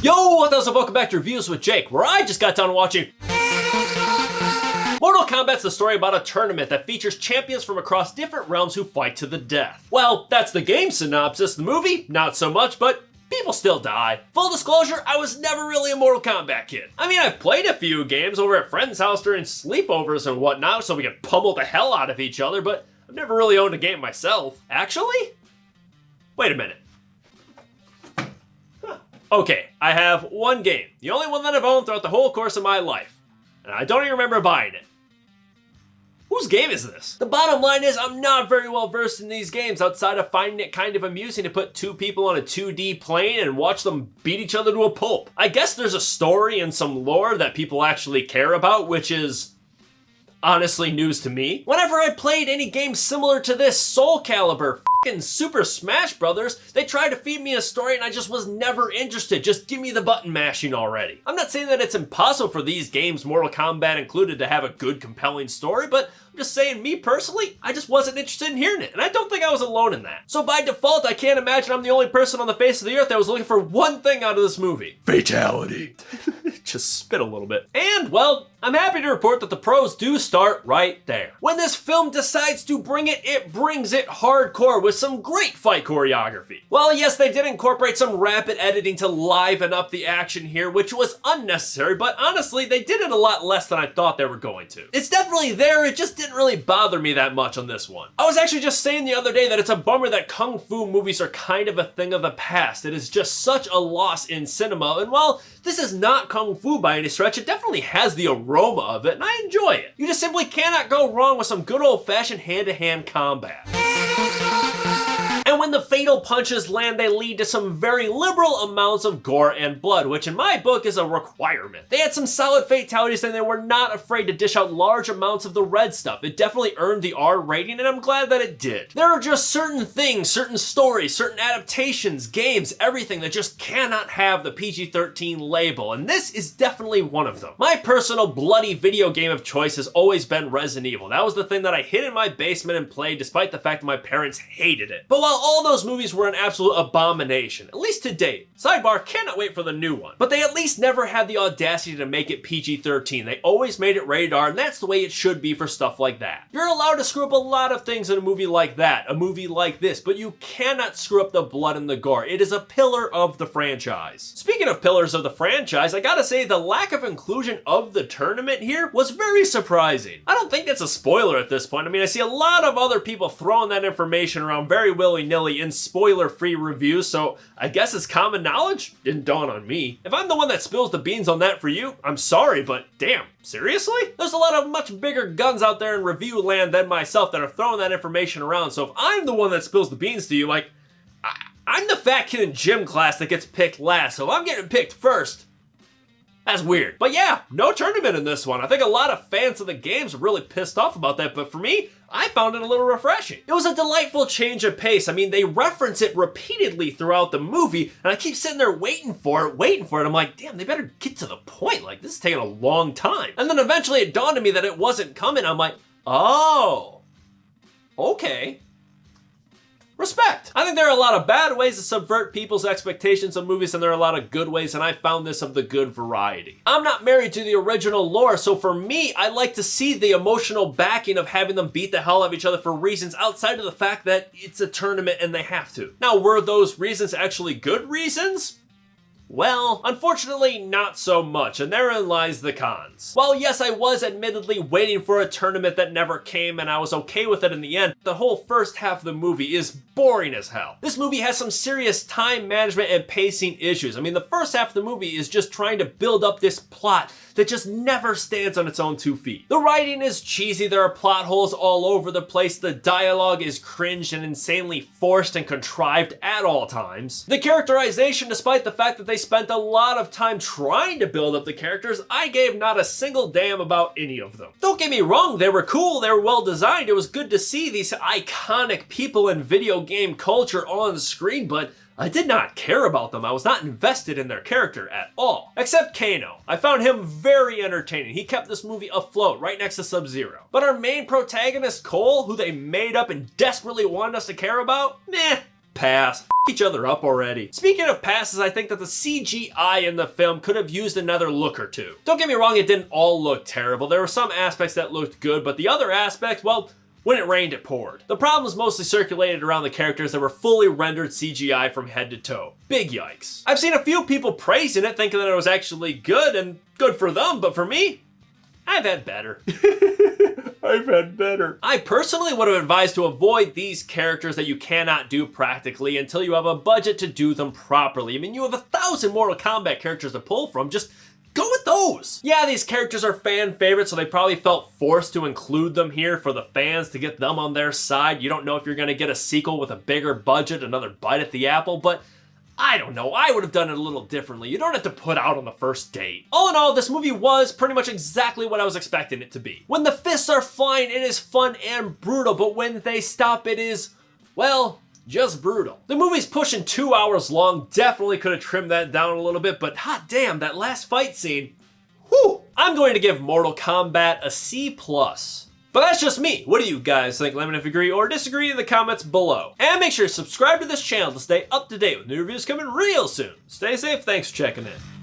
Yo, what's up? Welcome back to Reviews with Jake, where I just got done watching Mortal Kombat's the story about a tournament that features champions from across different realms who fight to the death. Well, that's the game synopsis. The movie, not so much, but people still die. Full disclosure, I was never really a Mortal Kombat kid. I mean, I've played a few games over at friends' house during sleepovers and whatnot so we could pummel the hell out of each other, but I've never really owned a game myself. Actually? Wait a minute. Okay, I have one game, the only one that I've owned throughout the whole course of my life, and I don't even remember buying it. Whose game is this? The bottom line is I'm not very well versed in these games outside of finding it kind of amusing to put two people on a 2D plane and watch them beat each other to a pulp. I guess there's a story and some lore that people actually care about, which is honestly news to me. Whenever I played any game similar to this, Soul Calibur, f***ing Super Smash Brothers, they tried to feed me a story and I just was never interested. Just give me the button mashing already. I'm not saying that it's impossible for these games, Mortal Kombat included, to have a good, compelling story, but I'm just saying, me personally, I just wasn't interested in hearing it, and I don't think I was alone in that. So by default, I can't imagine I'm the only person on the face of the earth that was looking for one thing out of this movie. Fatality. Just spit a little bit. And, well, I'm happy to report that the pros do start right there. When this film decides to bring it, it brings it hardcore with some great fight choreography. Well, yes, they did incorporate some rapid editing to liven up the action here, which was unnecessary, but honestly, they did it a lot less than I thought they were going to. It's definitely there, it just didn't really bother me that much on this one. I was actually just saying the other day that it's a bummer that kung fu movies are kind of a thing of the past. It is just such a loss in cinema, and while this is not kung fu by any stretch, it definitely has the aroma of it, and I enjoy it. You just simply cannot go wrong with some good old-fashioned hand-to-hand combat. And when the fatal punches land, they lead to some very liberal amounts of gore and blood, which in my book is a requirement. They had some solid fatalities and they were not afraid to dish out large amounts of the red stuff. It definitely earned the R rating and I'm glad that it did. There are just certain things, certain stories, certain adaptations, games, everything that just cannot have the PG-13 label, and this is definitely one of them. My personal bloody video game of choice has always been Resident Evil. That was the thing that I hid in my basement and played despite the fact that my parents hated it. But while all those movies were an absolute abomination, at least to date. Sidebar, cannot wait for the new one. But they at least never had the audacity to make it PG-13. They always made it rated R, and that's the way it should be for stuff like that. You're allowed to screw up a lot of things in a movie like that, a movie like this, but you cannot screw up the blood and the gore. It is a pillar of the franchise. Speaking of pillars of the franchise, I gotta say the lack of inclusion of the tournament here was very surprising. I don't think that's a spoiler at this point. I mean, I see a lot of other people throwing that information around very willy-nilly in spoiler-free reviews, so I guess it's common knowledge? Didn't dawn on me. If I'm the one that spills the beans on that for you, I'm sorry, but damn, seriously? There's a lot of much bigger guns out there in review land than myself that are throwing that information around, so if I'm the one that spills the beans to you, like, I'm the fat kid in gym class that gets picked last, so if I'm getting picked first, that's weird. But yeah, no tournament in this one. I think a lot of fans of the games are really pissed off about that, but for me, I found it a little refreshing. It was a delightful change of pace. I mean, they reference it repeatedly throughout the movie, and I keep sitting there waiting for it. I'm like, damn, they better get to the point. Like, this is taking a long time. And then eventually it dawned on me that it wasn't coming. I'm like, oh, okay. Respect. I think there are a lot of bad ways to subvert people's expectations of movies, and there are a lot of good ways, and I found this of the good variety. I'm not married to the original lore, so for me, I like to see the emotional backing of having them beat the hell out of each other for reasons outside of the fact that it's a tournament and they have to. Now, were those reasons actually good reasons? Well, unfortunately, not so much, and therein lies the cons. While yes, I was admittedly waiting for a tournament that never came, and I was okay with it in the end, the whole first half of the movie is boring as hell. This movie has some serious time management and pacing issues. I mean, the first half of the movie is just trying to build up this plot that just never stands on its own 2 feet. The writing is cheesy, there are plot holes all over the place, the dialogue is cringe and insanely forced and contrived at all times. The characterization, despite the fact that they spent a lot of time trying to build up the characters, I gave not a single damn about any of them. Don't get me wrong, they were cool, they were well designed, it was good to see these iconic people in video game culture on screen, but I did not care about them. I was not invested in their character at all. Except Kano. I found him very entertaining. He kept this movie afloat right next to Sub-Zero. But our main protagonist, Cole, who they made up and desperately wanted us to care about, meh. pass. Each other up already. Speaking of passes, I think that the CGI in the film could have used another look or two. Don't get me wrong, it didn't all look terrible. There were some aspects that looked good, but the other aspects, well, when it rained, it poured. The problems mostly circulated around the characters that were fully rendered CGI from head to toe. Big yikes. I've seen a few people praising it, thinking that it was actually good, and good for them, but for me, I've had better. I've had better. I personally would have advised to avoid these characters that you cannot do practically until you have a budget to do them properly. I mean, you have 1,000 Mortal Kombat characters to pull from, just go with those. Yeah, these characters are fan favorites, so they probably felt forced to include them here for the fans to get them on their side. You don't know if you're gonna get a sequel with a bigger budget, another bite at the apple, but I don't know, I would have done it a little differently. You don't have to put out on the first date. All in all, this movie was pretty much exactly what I was expecting it to be. When the fists are flying, it is fun and brutal, but when they stop, it is, well, just brutal. The movie's pushing 2 hours long, definitely could have trimmed that down a little bit, but hot damn, that last fight scene, whew! I'm going to give Mortal Kombat a C+. But that's just me. What do you guys think? Let me know if you agree or disagree in the comments below. And make sure to subscribe to this channel to stay up to date with new reviews coming real soon. Stay safe, thanks for checking in.